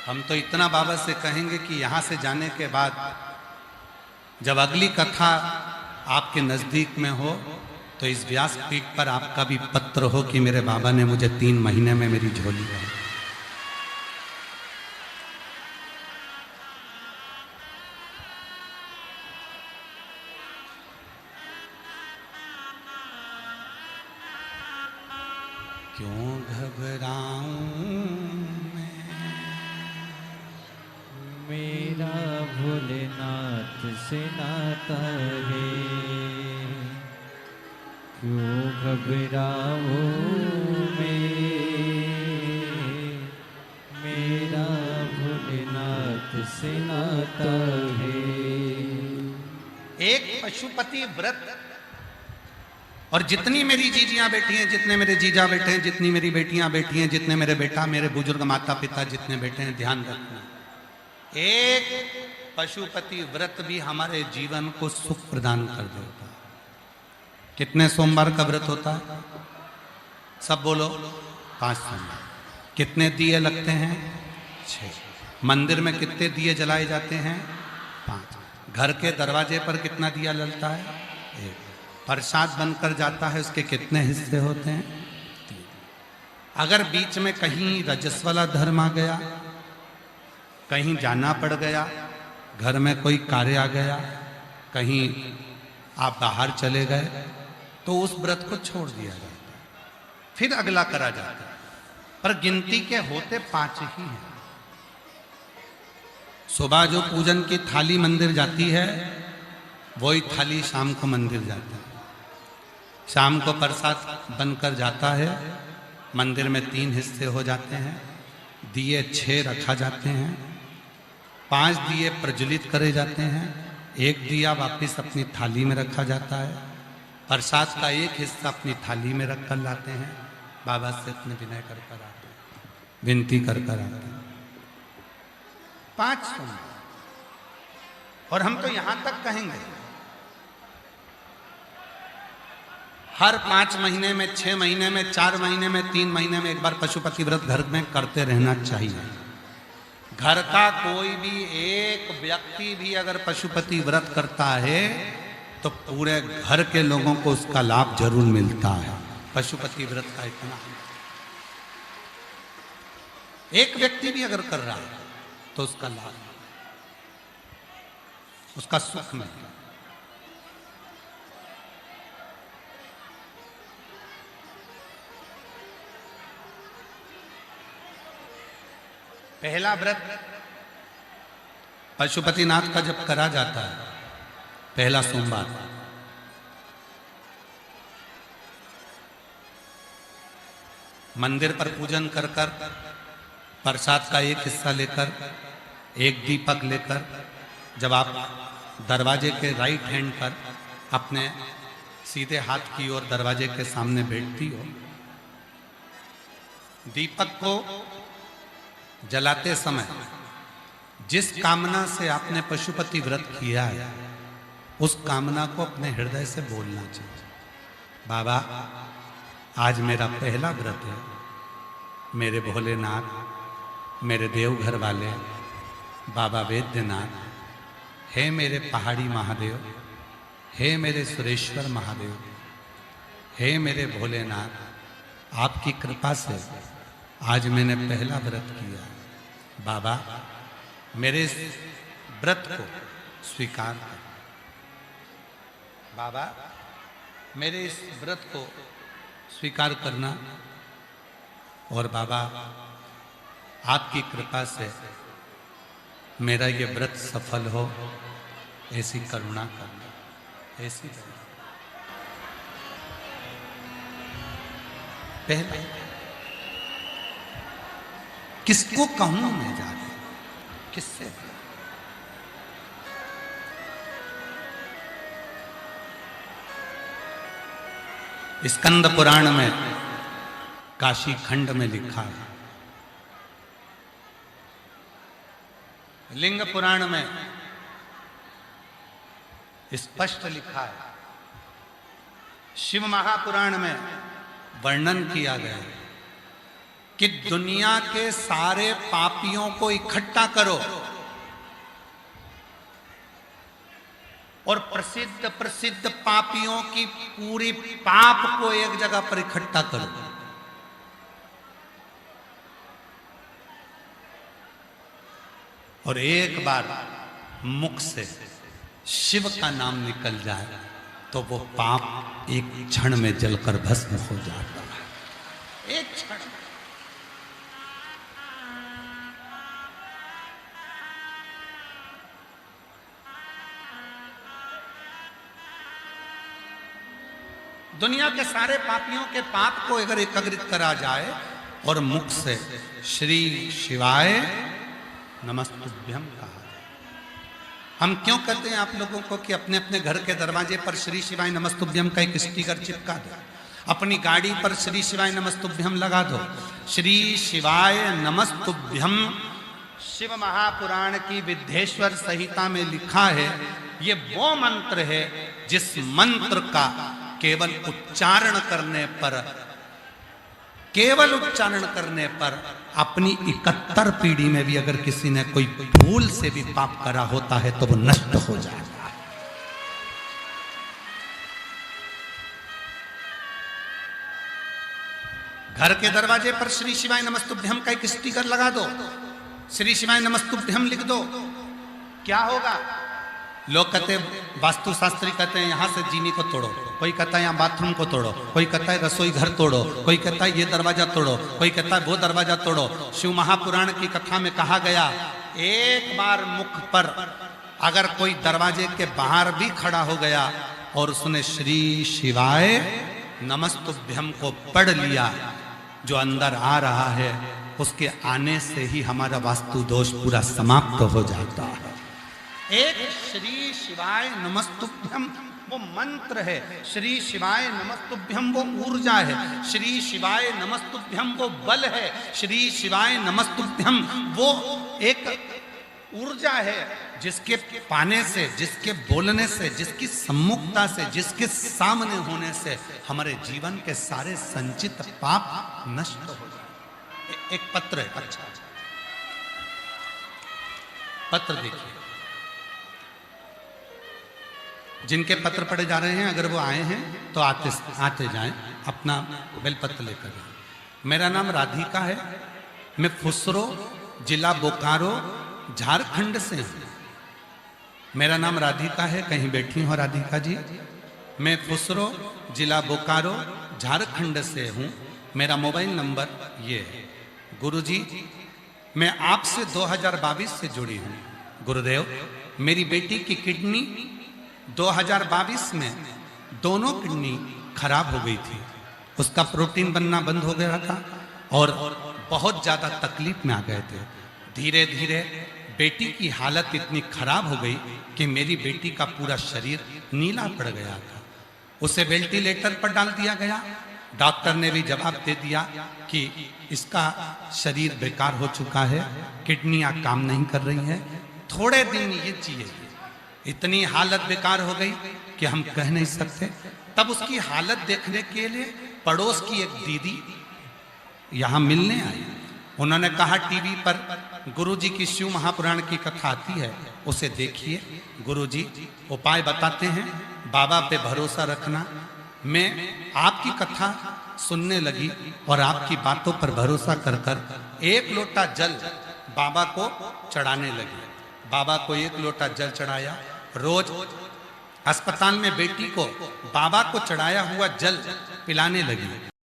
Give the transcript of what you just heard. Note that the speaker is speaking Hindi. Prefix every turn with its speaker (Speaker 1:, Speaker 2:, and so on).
Speaker 1: हम तो इतना बाबा से कहेंगे कि यहाँ से जाने के बाद जब अगली कथा आपके नज़दीक में हो तो इस व्यासपीठ पर आपका भी पत्र हो कि मेरे बाबा ने मुझे 3 महीने में मेरी झोली दी। क्यों घबराऊं
Speaker 2: मेरा भोलेनाथ से नाता है, क्यों घबराओ मेरा भोलेनाथ से नाता है।
Speaker 1: एक पशुपति व्रत और जितनी मेरी जीजियां बैठी हैं, जितने मेरे जीजा बैठे हैं, जितनी मेरी बेटियां बैठी हैं, जितने मेरे बेटा, मेरे बुजुर्ग माता पिता जितने बैठे हैं, ध्यान रखना, एक पशुपति व्रत भी हमारे जीवन को सुख प्रदान कर देता है। कितने सोमवार का व्रत होता है? सब बोलो। 5 सोमवार। कितने दिए लगते हैं? 6। मंदिर में कितने दिए जलाए जाते हैं? 5। घर के दरवाजे पर कितना दिया जलता है? 1। प्रसाद बनकर जाता है, उसके कितने हिस्से होते हैं? 3। अगर बीच में कहीं रजस्वला धर्म आ गया, कहीं जाना पड़ गया, घर में कोई कार्य आ गया, कहीं आप बाहर चले गए, तो उस व्रत को छोड़ दिया जाता है, फिर अगला करा जाता है। पर गिनती के होते 5 ही हैं। सुबह जो पूजन की थाली मंदिर जाती है, वही थाली शाम को मंदिर जाती है। शाम को प्रसाद बनकर जाता है, मंदिर में 3 हिस्से हो जाते हैं, दिए 6 रखा जाते हैं, 5 दिए प्रज्वलित करे जाते हैं, 1 दिया वापिस अपनी थाली में रखा जाता है, प्रसाद का 1 हिस्सा अपनी थाली में रख कर लाते हैं, बाबा से अपने विनय कर कर आते हैं, विनती कर कर आते हैं। 5 सोमवार। और हम तो यहां तक कहेंगे हर 5 महीने में, 6 महीने में, 4 महीने में, 3 महीने में एक बार पशुपति व्रत घर में करते रहना चाहिए। घर का कोई भी एक व्यक्ति भी अगर पशुपति व्रत करता है तो पूरे घर के लोगों को उसका लाभ जरूर मिलता है। पशुपति व्रत का इतना एक व्यक्ति भी अगर कर रहा है तो उसका लाभ, उसका सुख मिलता है। पहला व्रत पशुपतिनाथ का जब करा जाता है, पहला सोमवार, मंदिर पर पूजन कर कर प्रसाद का 1 हिस्सा लेकर, 1 दीपक लेकर, जब आप दरवाजे के राइट हैंड पर अपने सीधे हाथ की ओर दरवाजे के सामने बैठती हो, दीपक को जलाते समय जिस कामना से आपने पशुपति व्रत किया है, उस कामना को अपने हृदय से बोलना चाहिए। बाबा, आज मेरा पहला व्रत है, मेरे भोलेनाथ, मेरे देवघर वाले बाबा वैद्यनाथ, हे मेरे पहाड़ी महादेव, हे मेरे सुरेश्वर महादेव, हे मेरे भोलेनाथ, आपकी कृपा से आज मैंने पहला व्रत किया। बाबा, मेरे इस व्रत को स्वीकार कर। बाबा, मेरे इस व्रत को स्वीकार करना, और बाबा आपकी कृपा से मेरा ये व्रत सफल हो, ऐसी करुणा करना, ऐसी करुणा। पहले किसको कहूं मैं जाके, किससे? स्कंद पुराण में काशी खंड में लिखा है, लिंग पुराण में स्पष्ट लिखा है, शिव महापुराण में वर्णन किया गया है कि दुनिया के सारे पापियों को इकट्ठा करो और प्रसिद्ध प्रसिद्ध पापियों की पूरी पाप को एक जगह पर इकट्ठा करो। और एक बार मुख से शिव का नाम निकल जाए तो वो पाप एक क्षण में जलकर भस्म हो जाता है। एक क्षण। दुनिया के सारे पापियों के पाप को अगर एकत्रित करा जाए और मुख से श्री शिवाय नमस्तुभ्यम कहा जाए। हम क्यों कहते हैं आप लोगों को कि अपने अपने घर के दरवाजे पर श्री शिवाय नमस्तुभ्यम का एक स्टिकर चिपका दो, अपनी गाड़ी पर श्री शिवाय नमस्तुभ्यम लगा दो। श्री शिवाय नमस्तुभ्यम शिव महापुराण की विद्येश्वर संहिता में लिखा है। ये वो मंत्र है जिस मंत्र का केवल उच्चारण करने पर अपनी 71 पीढ़ी में भी अगर किसी ने कोई भूल से भी पाप करा होता है तो वो नष्ट हो जाता है। घर के दरवाजे पर श्री शिवाय नमस्तुभ्यम का एक स्टिकर लगा दो, श्री शिवाय नमस्तुभ्यम लिख दो। क्या होगा? लोग कहते हैं, वास्तुशास्त्री कहते हैं यहां से जीनी को तोड़ो, कोई कहता है यहाँ बाथरूम को तोड़ो, कोई कहता है रसोई घर तोड़ो, कोई कहता है ये दरवाजा तोड़ो, कोई कहता है वो दरवाजा तोड़ो। शिव महापुराण की कथा में कहा गया, एक बार मुख पर अगर कोई दरवाजे के बाहर भी खड़ा हो गया और उसने श्री शिवाय नमस्तुभ्यम को पढ़ लिया, जो अंदर आ रहा है उसके आने से ही हमारा वास्तु दोष पूरा समाप्त हो जाता है। एक श्री शिवाय नमस्तुभ्यम वो मंत्र है, श्री शिवाय नमस्तुभ्यम वो ऊर्जा है, श्री शिवाय नमस्तुभ्यम वो बल है, श्री शिवाय नमस्तुभ्यम वो एक ऊर्जा है जिसके पाने से, जिसके बोलने से, जिसकी सम्मुखता से, जिसके सामने होने से हमारे जीवन के सारे संचित पाप नष्ट हो जाए। एक पत्र है, अच्छा पत्र देखिए, जिनके पत्र पढ़े जा रहे हैं अगर वो आए हैं तो आते जाएं, अपना बेलपत्र लेकर। मेरा नाम राधिका है, मैं फुसरो जिला बोकारो झारखंड से हूँ। मेरा नाम राधिका है, कहीं बैठी हो राधिका जी। मैं फुसरो जिला बोकारो झारखंड से हूँ। मेरा मोबाइल नंबर ये है। गुरुजी, मैं आपसे 2022 से जुड़ी हूँ। गुरुदेव, मेरी बेटी की किडनी 2022 में दोनों किडनी खराब हो गई थी, उसका प्रोटीन बनना बंद हो गया था और बहुत ज़्यादा तकलीफ में आ गए थे। धीरे धीरे बेटी की हालत इतनी खराब हो गई कि मेरी बेटी का पूरा शरीर नीला पड़ गया था। उसे वेंटिलेटर पर डाल दिया गया। डॉक्टर ने भी जवाब दे दिया कि इसका शरीर बेकार हो चुका है, किडनियाँ काम नहीं कर रही हैं, थोड़े दिन ये चाहिए। इतनी हालत बेकार हो गई कि हम कह नहीं सकते। तब उसकी हालत देखने के लिए पड़ोस की एक दीदी यहाँ मिलने आई। उन्होंने कहा टीवी पर गुरुजी की शिव महापुराण की कथा आती है, उसे देखिए, गुरुजी उपाय बताते हैं, बाबा पे भरोसा रखना। मैं आपकी कथा सुनने लगी और आपकी बातों पर भरोसा कर कर 1 लोटा जल बाबा को चढ़ाने लगी। बाबा को 1 लोटा जल चढ़ाया। रोज अस्पताल में बेटी को बाबा को चढ़ाया हुआ जल पिलाने लगी।